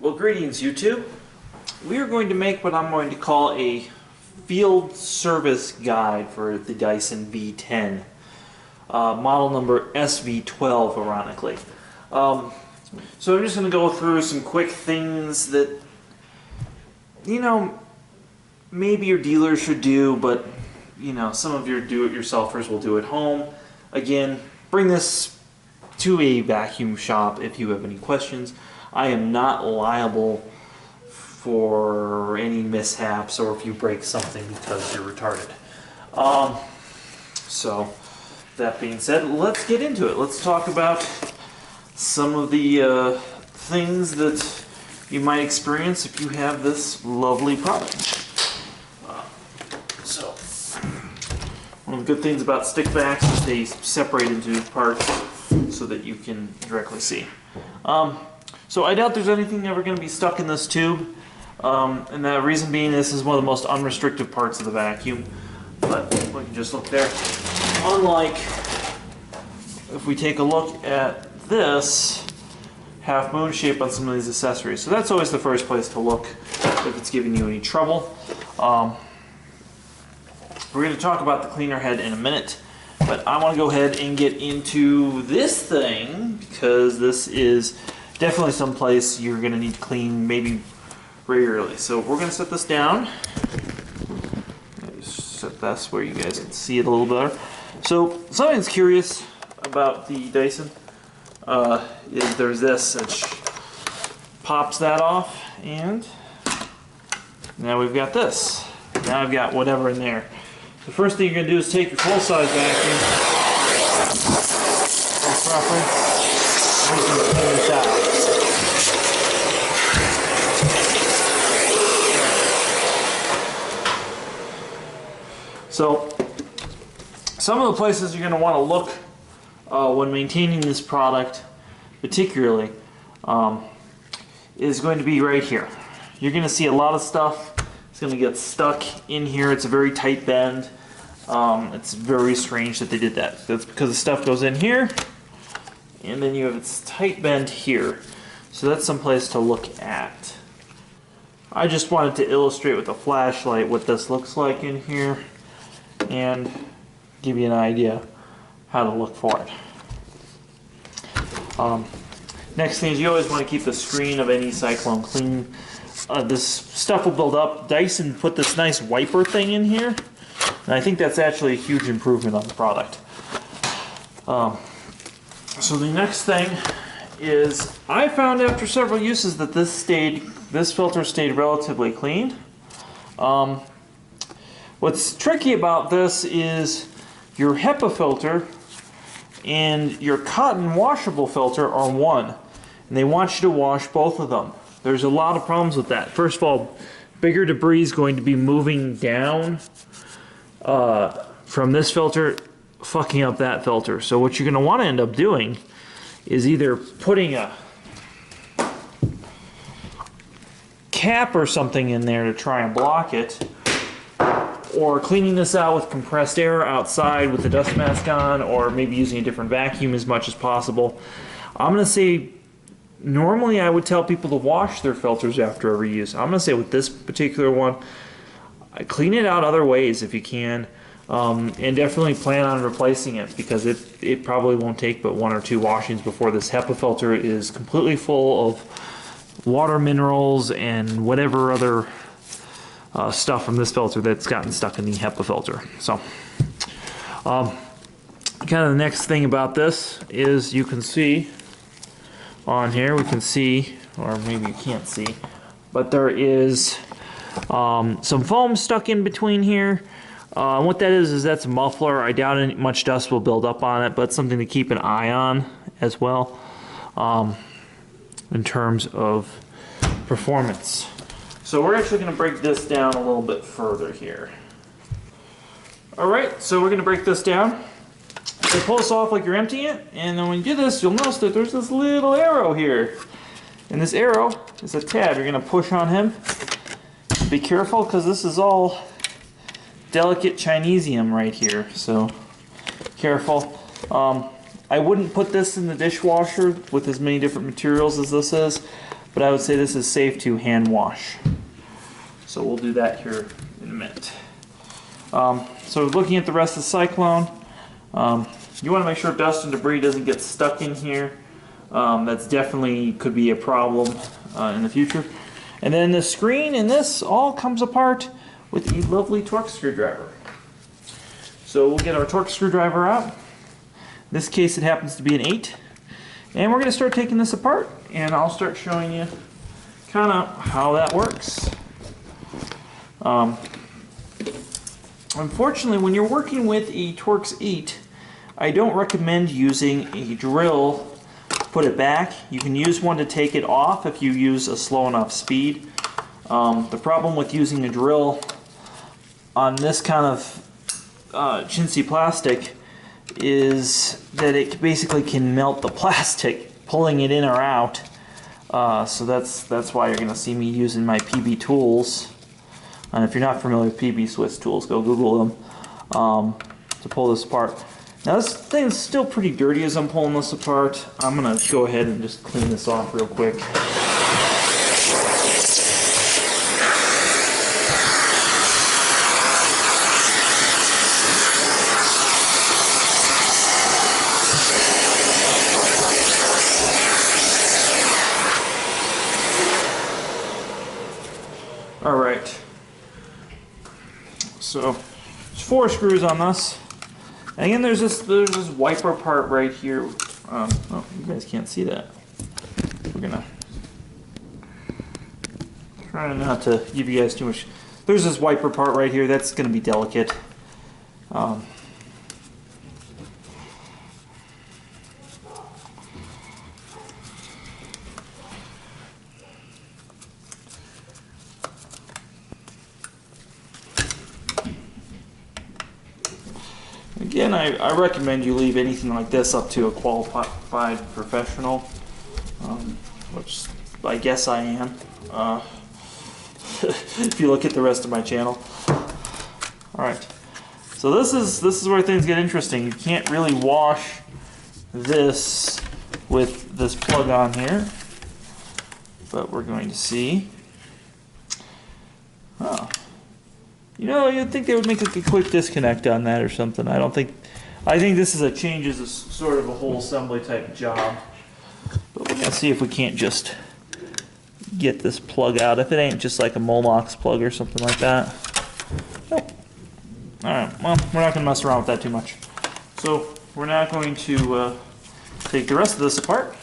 Well, greetings YouTube. We are going to make what I'm going to call a field service guide for the Dyson V10. Model number SV12, ironically. So I'm just going to go through some quick things that, you know, maybe your dealer should do, but, you know, some of your do-it-yourselfers will do at home. Again, bring this to a vacuum shop if you have any questions. I am not liable for any mishaps or if you break something because you're retarded. So, that being said, let's get into it. Let's talk about some of the things that you might experience if you have this lovely product. So, one of the good things about stick backs is they separate into parts so that you can directly see. So I doubt there's anything ever going to be stuck in this tube, and the reason being this is one of the most unrestricted parts of the vacuum, but we can just look there. Unlike if we take a look at this half moon shape on some of these accessories. So that's always the first place to look if it's giving you any trouble. We're going to talk about the cleaner head in a minute, but I want to go ahead and get into this thing because this is definitely some place you're going to need to clean maybe regularly. So we're going to set this down. Set this where you guys can see it a little better. So something that's curious about the Dyson is there's this, which pops that off, and now we've got this. Now I've got whatever in there. The first thing you're going to do is take your full-size vacuum, properly, and you can clean this out. So, some of the places you're going to want to look when maintaining this product, particularly, is going to be right here. You're going to see a lot of stuff. It's going to get stuck in here. It's a very tight bend. It's very strange that they did that. That's because the stuff goes in here, and then you have its tight bend here. So that's some place to look at. I just wanted to illustrate with a flashlight what this looks like in here, and give you an idea how to look for it. Next thing is you always want to keep the screen of any cyclone clean. This stuff will build up. Dyson put this nice wiper thing in here, and I think that's actually a huge improvement on the product. So the next thing is I found after several uses that this filter stayed relatively clean. What's tricky about this is your HEPA filter and your cotton washable filter are one, and they want you to wash both of them. There's a lot of problems with that. First of all, bigger debris is going to be moving down from this filter, fucking up that filter. So what you're going to want to end up doing is either putting a cap or something in there to try and block it, or cleaning this out with compressed air outside with the dust mask on, or maybe using a different vacuum as much as possible. I'm going to say normally I would tell people to wash their filters after every use. I'm going to say with this particular one, clean it out other ways if you can, and definitely plan on replacing it because it probably won't take but 1 or 2 washings before this HEPA filter is completely full of water, minerals, and whatever other stuff from this filter that's gotten stuck in the HEPA filter. So, kind of the next thing about this is you can see on here, we can see, or maybe you can't see, but there is some foam stuck in between here. What that is that's a muffler. I doubt any much dust will build up on it, but it's something to keep an eye on as well in terms of performance. So we're actually going to break this down a little bit further here. Alright, so we're going to break this down. So pull this off like you're emptying it, and then when you do this, you'll notice that there's this little arrow here. And this arrow is a tab. You're going to push on him. Be careful because this is all delicate Chinesium right here, so careful. I wouldn't put this in the dishwasher with as many different materials as this is. but I would say this is safe to hand wash. So we'll do that here in a minute. So looking at the rest of the cyclone, you want to make sure dust and debris doesn't get stuck in here. That's definitely could be a problem in the future. And then the screen and this all comes apart with a lovely Torx screwdriver. So we'll get our Torx screwdriver out. In this case it happens to be an 8. And we're going to start taking this apart, and I'll start showing you kind of how that works. Unfortunately, when you're working with a Torx 8, I don't recommend using a drill to put it back. You can use one to take it off if you use a slow enough speed. The problem with using a drill on this kind of chintzy plastic is that it basically can melt the plastic, pulling it in or out. So that's why you're going to see me using my PB tools. And if you're not familiar with PB Swiss tools, go Google them to pull this apart. Now this thing is still pretty dirty as I'm pulling this apart. I'm going to go ahead and just clean this off real quick. All right. So there's 4 screws on this. And again, there's this wiper part right here. Oh, you guys can't see that. We're gonna try not to give you guys too much. There's this wiper part right here. That's gonna be delicate. Again, I recommend you leave anything like this up to a qualified professional, which I guess I am, if you look at the rest of my channel. Alright, so this is where things get interesting. You can't really wash this with this plug on here, but we're going to see. Oh. You know, you'd think they would make like a quick disconnect on that or something. I think this is a changes a sort of a whole assembly type job. But we're gonna see if we can't just get this plug out. If it ain't just like a Momox plug or something like that. Nope. Alright, well, we're not gonna mess around with that too much. So we're now going to take the rest of this apart.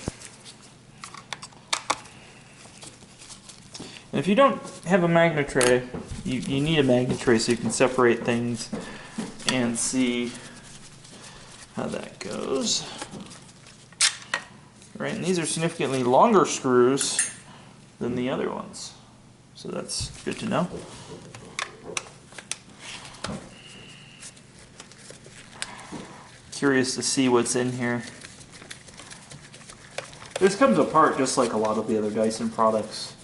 And if you don't have a magnet tray, you need a magnet tray so you can separate things and see how that goes. Right, and these are significantly longer screws than the other ones, so that's good to know. Curious to see what's in here. This comes apart just like a lot of the other Dyson products.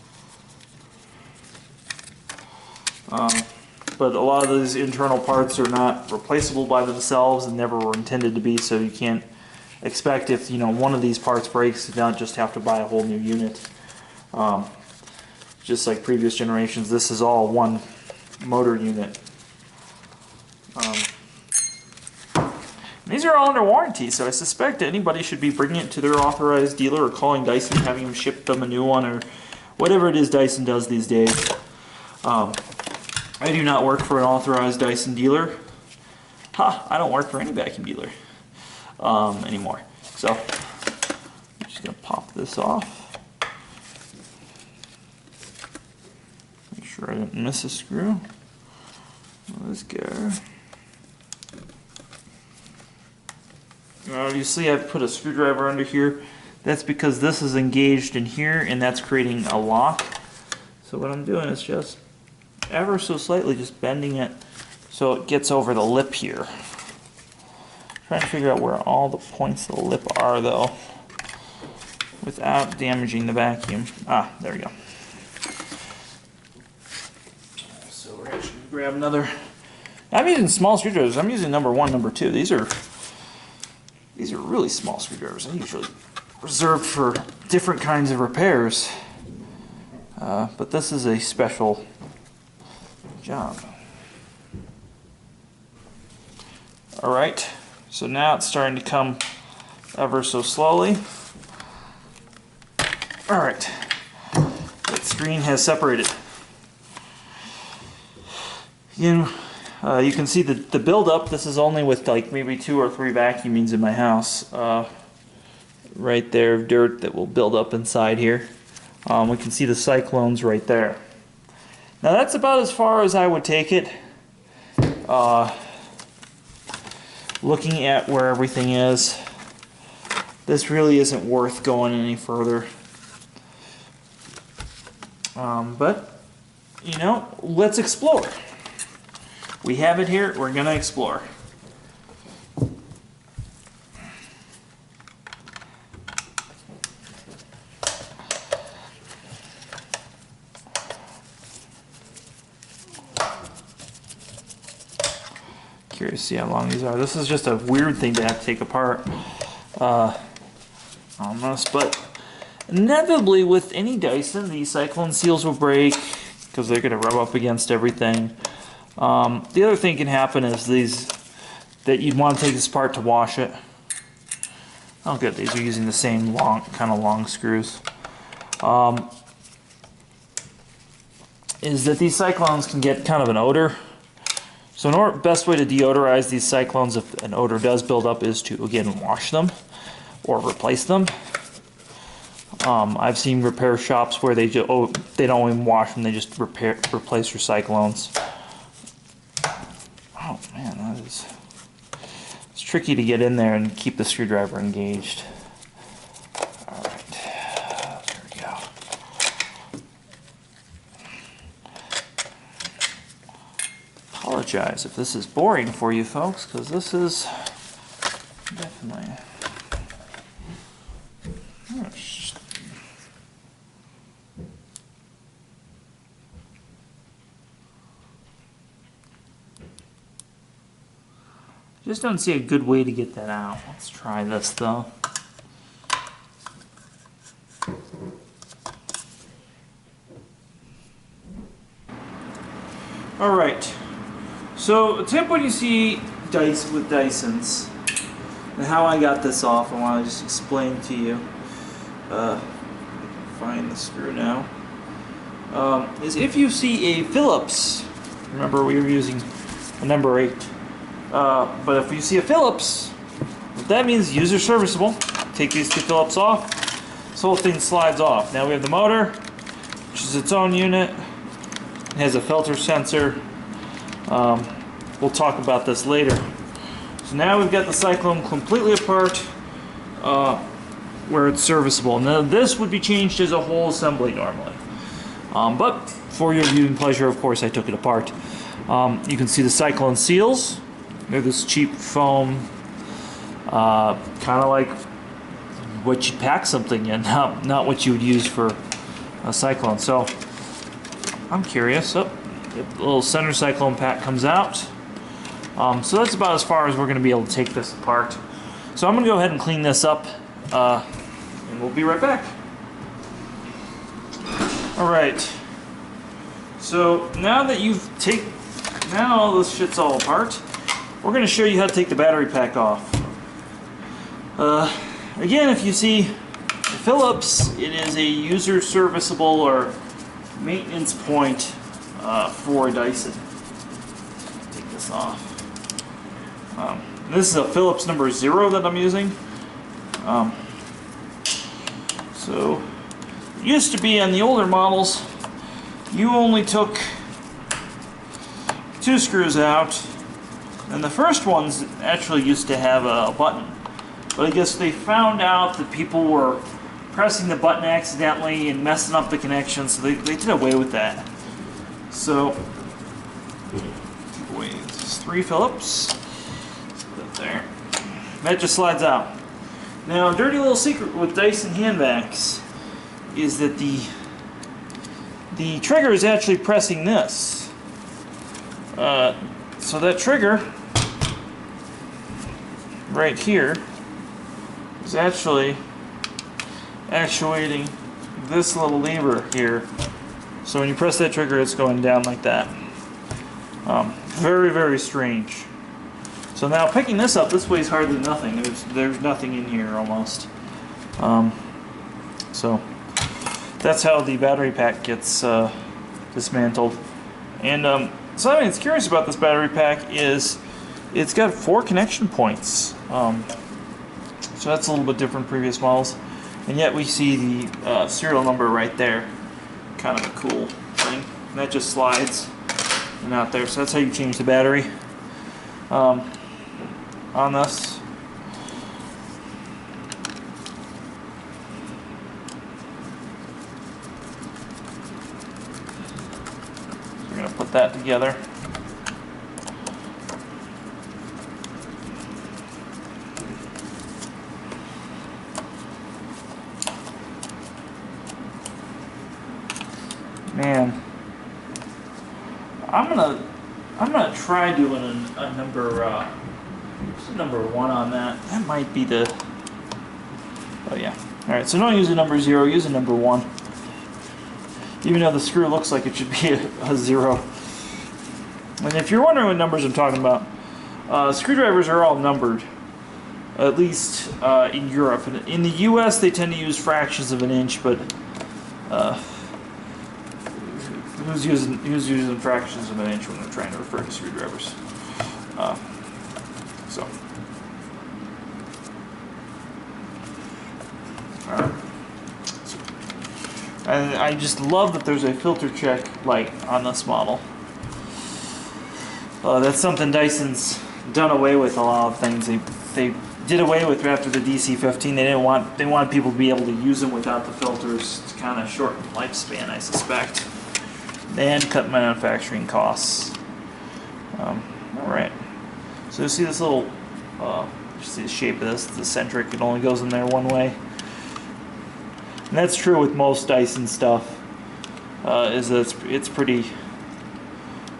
But a lot of these internal parts are not replaceable by themselves and never were intended to be, so you can't expect if one of these parts breaks, you don't just have to buy a whole new unit. Just like previous generations, this is all one motor unit. These are all under warranty, so I suspect anybody should be bringing it to their authorized dealer or calling Dyson, having them ship them a new one, or whatever it is Dyson does these days. I do not work for an authorized Dyson dealer. I don't work for any vacuum dealer anymore. So I'm just going to pop this off. Make sure I didn't miss a screw. Let's go. Obviously I've put a screwdriver under here. That's because this is engaged in here and that's creating a lock. So what I'm doing is just ever so slightly just bending it so it gets over the lip here. Trying to figure out where all the points of the lip are though without damaging the vacuum. There we go. So we're actually going to grab another. I'm using small screwdrivers. I'm using number 1, number 2. These are really small screwdrivers. I usually reserved for different kinds of repairs. But this is a special job. Alright, so now it's starting to come ever so slowly. Alright, that screen has separated. You can see the buildup. This is only with like maybe 2 or 3 vacuumings in my house. Right there of dirt that will build up inside here. We can see the cyclones right there. Now that's about as far as I would take it. Looking at where everything is, this really isn't worth going any further. But, you know, let's explore. We have it here, we're gonna explore. Curious to see how long these are. This is just a weird thing to have to take apart. Almost, but inevitably with any Dyson, these cyclone seals will break because they're going to rub up against everything. The other thing can happen is that you'd want to take this apart to wash it. Oh good, these are using the same kind of long screws. Is that these cyclones can get kind of an odor. So the best way to deodorize these cyclones if an odor does build up is to, again, wash them or replace them. I've seen repair shops where they don't even wash them, they just replace your cyclones. Oh man, it's tricky to get in there and keep the screwdriver engaged. Alright, there we go. Apologize if this is boring for you folks, because this is definitely... Just don't see a good way to get that out. Let's try this though. Alright, so a tip when you see dice with Dysons, and how I got this off, I want to just explain to you. Find the screw now. Is if you see a Phillips, remember we were using a number 8. But if you see a Phillips, what that means is user serviceable. Take these 2 Phillips off, this whole thing slides off. Now we have the motor, which is its own unit. It has a filter sensor. We'll talk about this later. So now we've got the cyclone completely apart, where it's serviceable. Now this would be changed as a whole assembly normally. But for your viewing pleasure, of course, I took it apart. You can see the cyclone seals. They're this cheap foam, kind of like what you pack something in, not what you would use for a cyclone. So I'm curious. Oh, the little center cyclone pack comes out. So that's about as far as we're going to be able to take this apart. So I'm going to go ahead and clean this up, and we'll be right back. All right. So now all this shit's all apart, we're going to show you how to take the battery pack off. Again, if you see the Phillips, it is a user serviceable or maintenance point for Dyson. Take this off. This is a Phillips number 0 that I'm using. So it used to be on the older models, you only took 2 screws out, and the first ones actually used to have a button, but I guess they found out that people were pressing the button accidentally and messing up the connection, so they did away with that. So wait, there's 3 Phillips. Put that there. That just slides out. Now, a dirty little secret with Dyson hand vacs is that the trigger is actually pressing this. So that trigger right here is actually actuating this little lever here So when you press that trigger, it's going down like that. Very, very strange. So now picking this up, this weighs hardly nothing. There's nothing in here almost. So that's how the battery pack gets dismantled. And something that's curious about this battery pack is it's got 4 connection points. So that's a little bit different from previous models. And yet we see the serial number right there. Kind of a cool thing. And that just slides and out there. So that's how you change the battery on this. So we're going to put that together. Man, I'm gonna try doing a number 1 on that. That might be the. Oh yeah. All right. So don't use a number 0. Use a number 1. Even though the screw looks like it should be a 0. And if you're wondering what numbers I'm talking about, screwdrivers are all numbered. At least in Europe. In the U.S., they tend to use fractions of an inch, but. Who's using fractions of an inch when they're trying to refer to screwdrivers? And I just love that there's a filter check light on this model. That's something Dyson's done away with a lot of things. They did away with after the DC-15. They wanted people to be able to use them without the filters to kind of shorten lifespan, I suspect. And cut manufacturing costs. Alright. So you see this little, you see the shape of this, it's eccentric, it only goes in there one way. And that's true with most Dyson stuff, is that it's pretty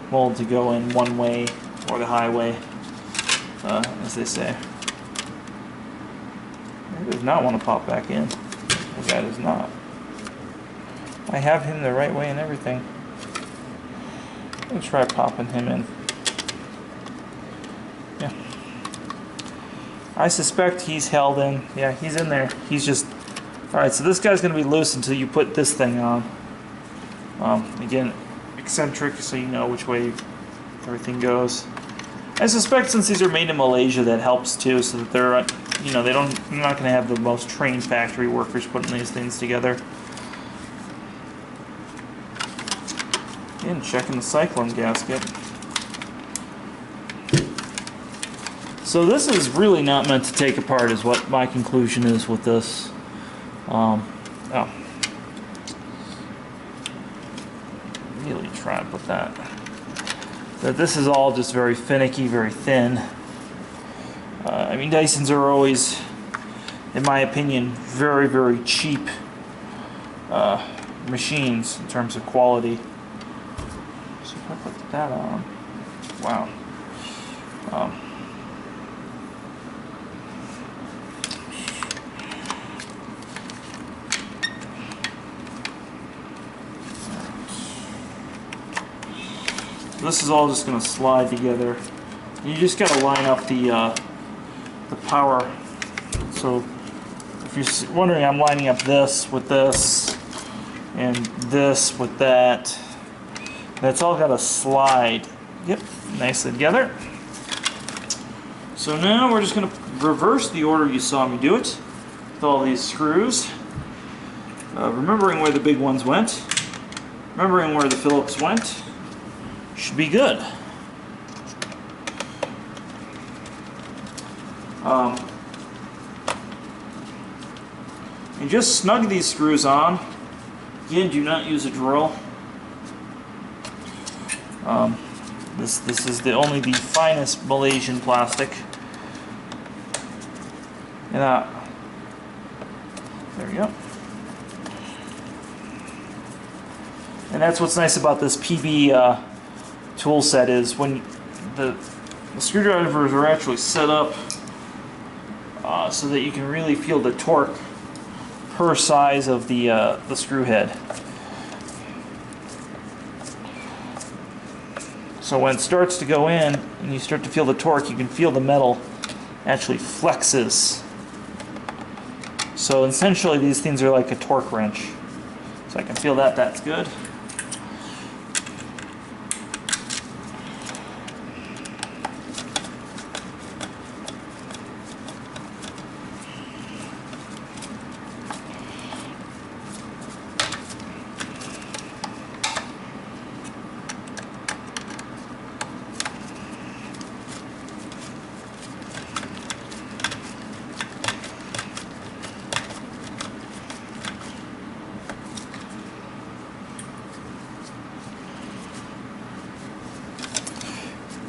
molded to go in one way, or the highway, as they say. He does not want to pop back in. The guy does not. I have him the right way and everything. Let's try popping him in. Yeah. I suspect he's held in. Yeah, he's in there. He's just... Alright, so this guy's going to be loose until you put this thing on. Again, eccentric, so you know which way everything goes. I suspect since these are made in Malaysia, that helps too, so that they're, you know, they're not going to have the most trained factory workers putting these things together. And checking the cyclone gasket. So this is really not meant to take apart, is what my conclusion is with this. Really try to put that. That this is all just very finicky, very thin. I mean, Dysons are always, in my opinion, very, very cheap machines in terms of quality. So if I put that on, wow. This is all just going to slide together. You just got to line up the power. So if you're wondering, I'm lining up this with this and this with that. That's all got to slide. Yep, nicely together. So now we're just going to reverse the order you saw me do it with all these screws. Remembering where the big ones went. Remembering where the Phillips went. Should be good. And just snug these screws on. Again, do not use a drill. This is only the finest Malaysian plastic. And there we go. And that's what's nice about this PB tool set, is when the screwdrivers are actually set up so that you can really feel the torque per size of the screw head. So when it starts to go in and you start to feel the torque, you can feel the metal actually flexes. So essentially these things are like a torque wrench. So I can feel that, that's good.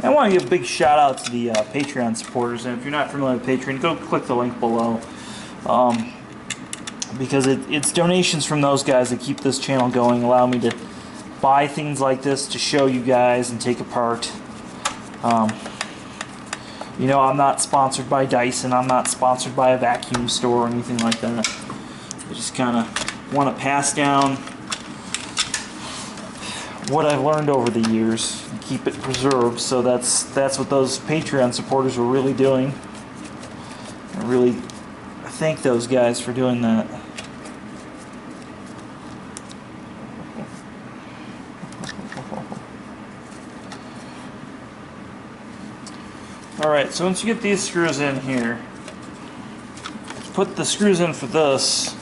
I want to give a big shout out to the Patreon supporters, and if you're not familiar with Patreon, go click the link below, because it's donations from those guys that keep this channel going, allow me to buy things like this to show you guys and take apart. You know, I'm not sponsored by Dyson, I'm not sponsored by a vacuum store or anything like that. I just kind of want to pass down what I've learned over the years and keep it preserved. So that's what those Patreon supporters were really doing. I really thank those guys for doing that. Alright, so once you get these screws in here, put the screws in for this.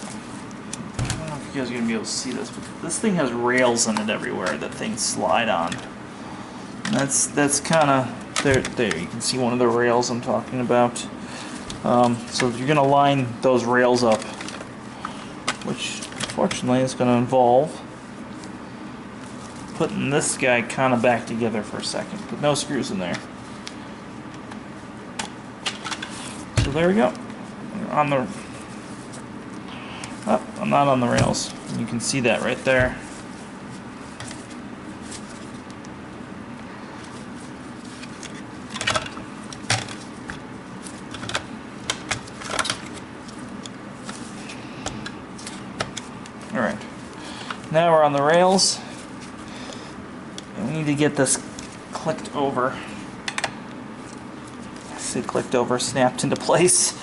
I don't know if you guys are going to be able to see this, but this thing has rails in it everywhere that things slide on. And that's kind of, there you can see one of the rails I'm talking about. So you're going to line those rails up, which unfortunately is going to involve putting this guy kind of back together for a second, but no screws in there. So there we go. On the, oh, I'm not on the rails. You can see that right there. Alright, now we're on the rails, and we need to get this clicked over. I say clicked over, snapped into place.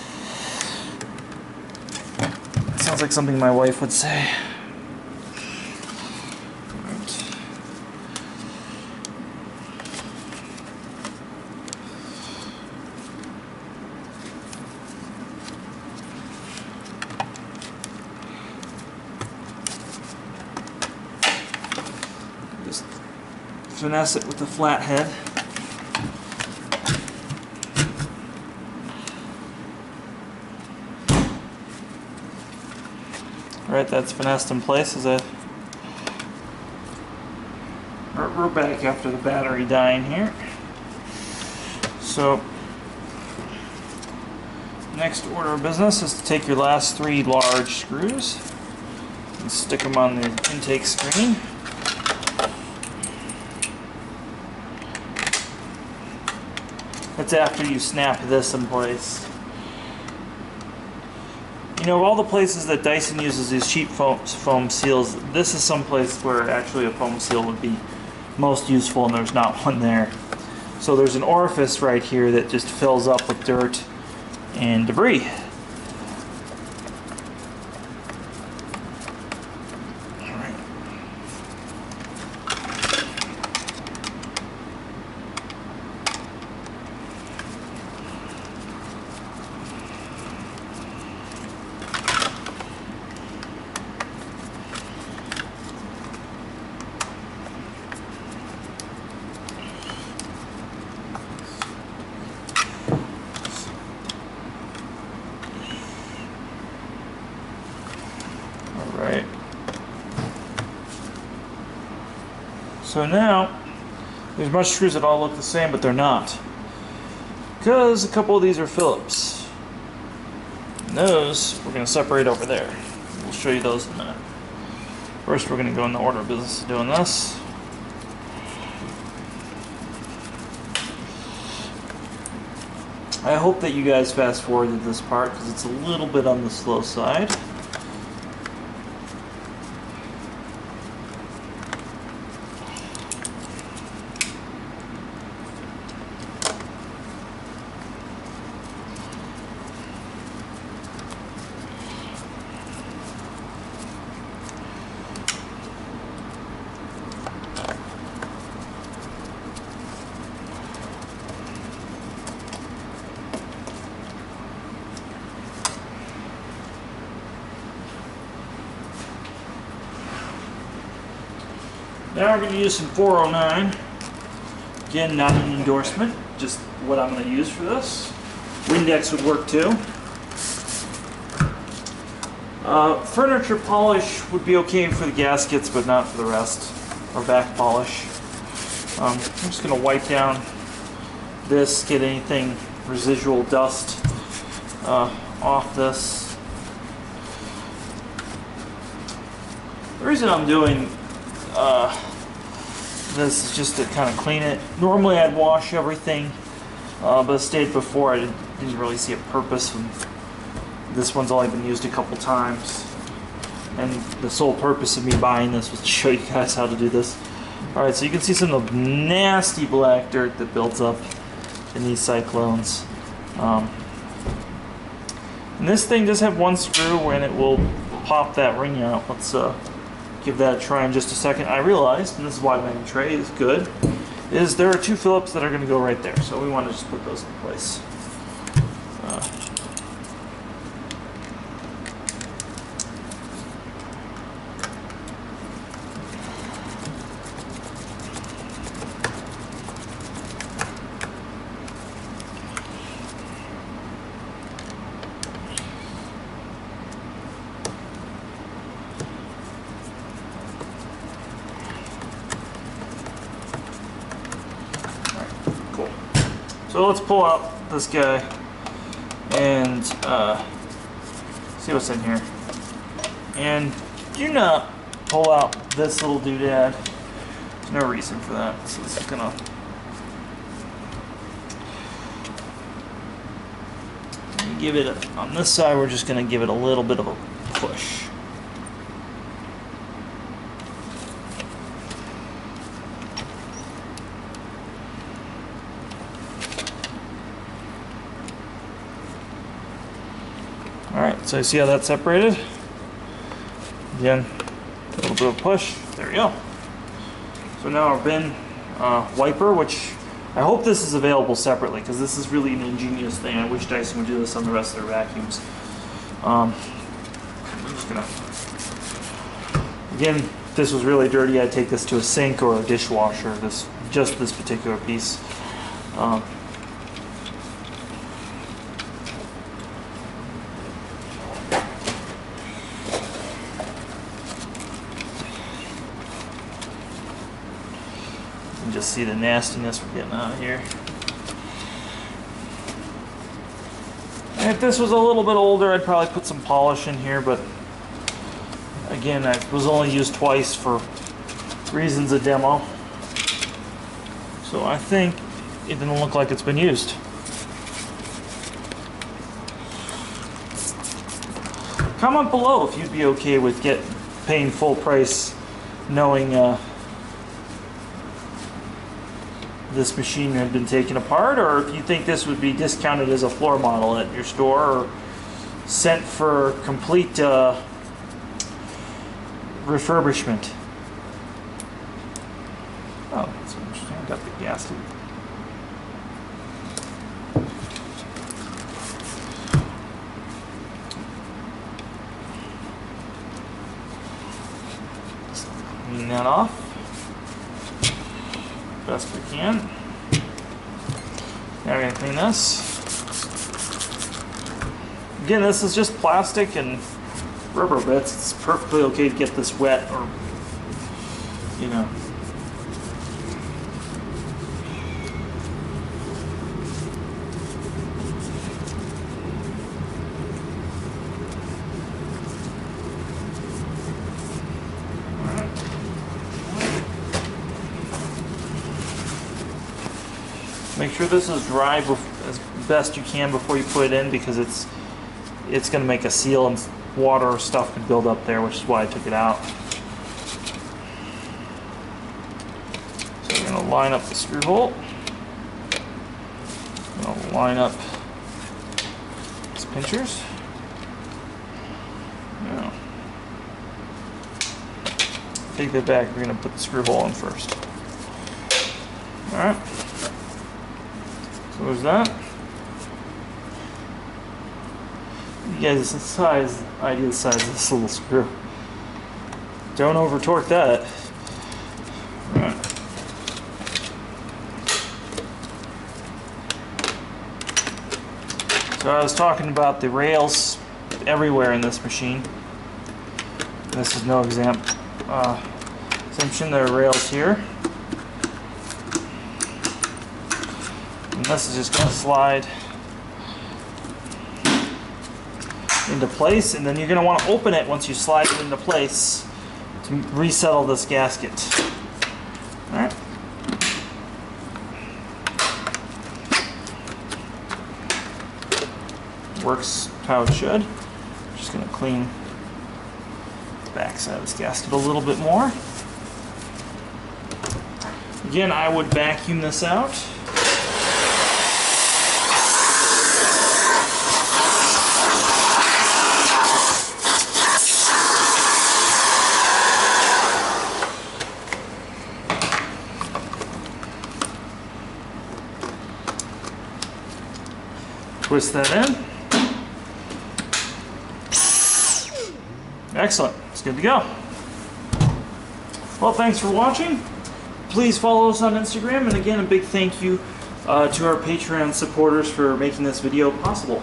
Sounds like something my wife would say. Just finesse it with the flat head. Alright, that's finessed in place. We're back after the battery dying here. So, next order of business is to take your last 3 large screws and stick them on the intake screen. That's after you snap this in place. You know, of all the places that Dyson uses these cheap foam seals, this is some place where actually a foam seal would be most useful, and there's not one there. So there's an orifice right here that just fills up with dirt and debris. Alright. So now, there's a bunch of screws that all look the same, but they're not. Because a couple of these are Phillips. And those, we're going to separate over there. We'll show you those in a minute. First, we're going to go in the order of business of doing this. I hope that you guys fast forwarded this part because it's a little bit on the slow side. Now we're going to use some 409. Again, not an endorsement, just what I'm going to use for this. Windex would work too. Furniture polish would be okay for the gaskets, but not for the rest. Or back polish. I'm just going to wipe down this, get anything residual dust off this. The reason I'm doing this is just to kind of clean it. Normally I'd wash everything, but as stated before, I didn't really see a purpose. And this one's only been used a couple times, and the sole purpose of me buying this was to show you guys how to do this. Alright, so you can see some of the nasty black dirt that builds up in these cyclones. And this thing does have one screw and it will pop that ring out. Let's give that a try in just a second. I realized, and this is why my tray is good, is there are two Phillips that are going to go right there. So we want to just put those in place. Cool. So let's pull out this guy and see what's in here. And do not pull out this little doodad. There's no reason for that. So this is gonna give it on this side. We're just gonna give it a little bit of a push. Alright, so you see how that's separated? Again, a little bit of push. There we go. So now our bin wiper, which I hope this is available separately, because this is really an ingenious thing. I wish Dyson would do this on the rest of their vacuums. I'm just gonna, again, if this was really dirty, I'd take this to a sink or a dishwasher, just this particular piece. Just see the nastiness we're getting out of here. And if this was a little bit older, I'd probably put some polish in here, but again, I was only used twice for reasons of demo. So I think it didn't look like it's been used. Comment below if you'd be okay with paying full price knowing this machine had been taken apart, or if you think this would be discounted as a floor model at your store or sent for complete refurbishment. Oh, that's interesting. I got the gasket. Just clean that off best we can. Now we're going to clean this. Again, this is just plastic and rubber bits. It's perfectly okay to get this wet, or, you know. Make sure this is dry as best you can before you put it in, because it's going to make a seal and water or stuff could build up there, which is why I took it out. So we're going to line up the screw hole. I'm going to line up these pinchers. Now, take that back. We're going to put the screw hole in first. Alright. So there's that. You guys, the ideal size of this little screw. Don't over torque that. Right. So I was talking about the rails everywhere in this machine. This is no exemption. There are rails here. And this is just going to slide into place, and then you're going to want to open it once you slide it into place to resettle this gasket. Alright. Works how it should. Just going to clean the back side of this gasket a little bit more. Again, I would vacuum this out. Twist that in. Excellent. It's good to go. Well, thanks for watching. Please follow us on Instagram, and again, a big thank you to our Patreon supporters for making this video possible.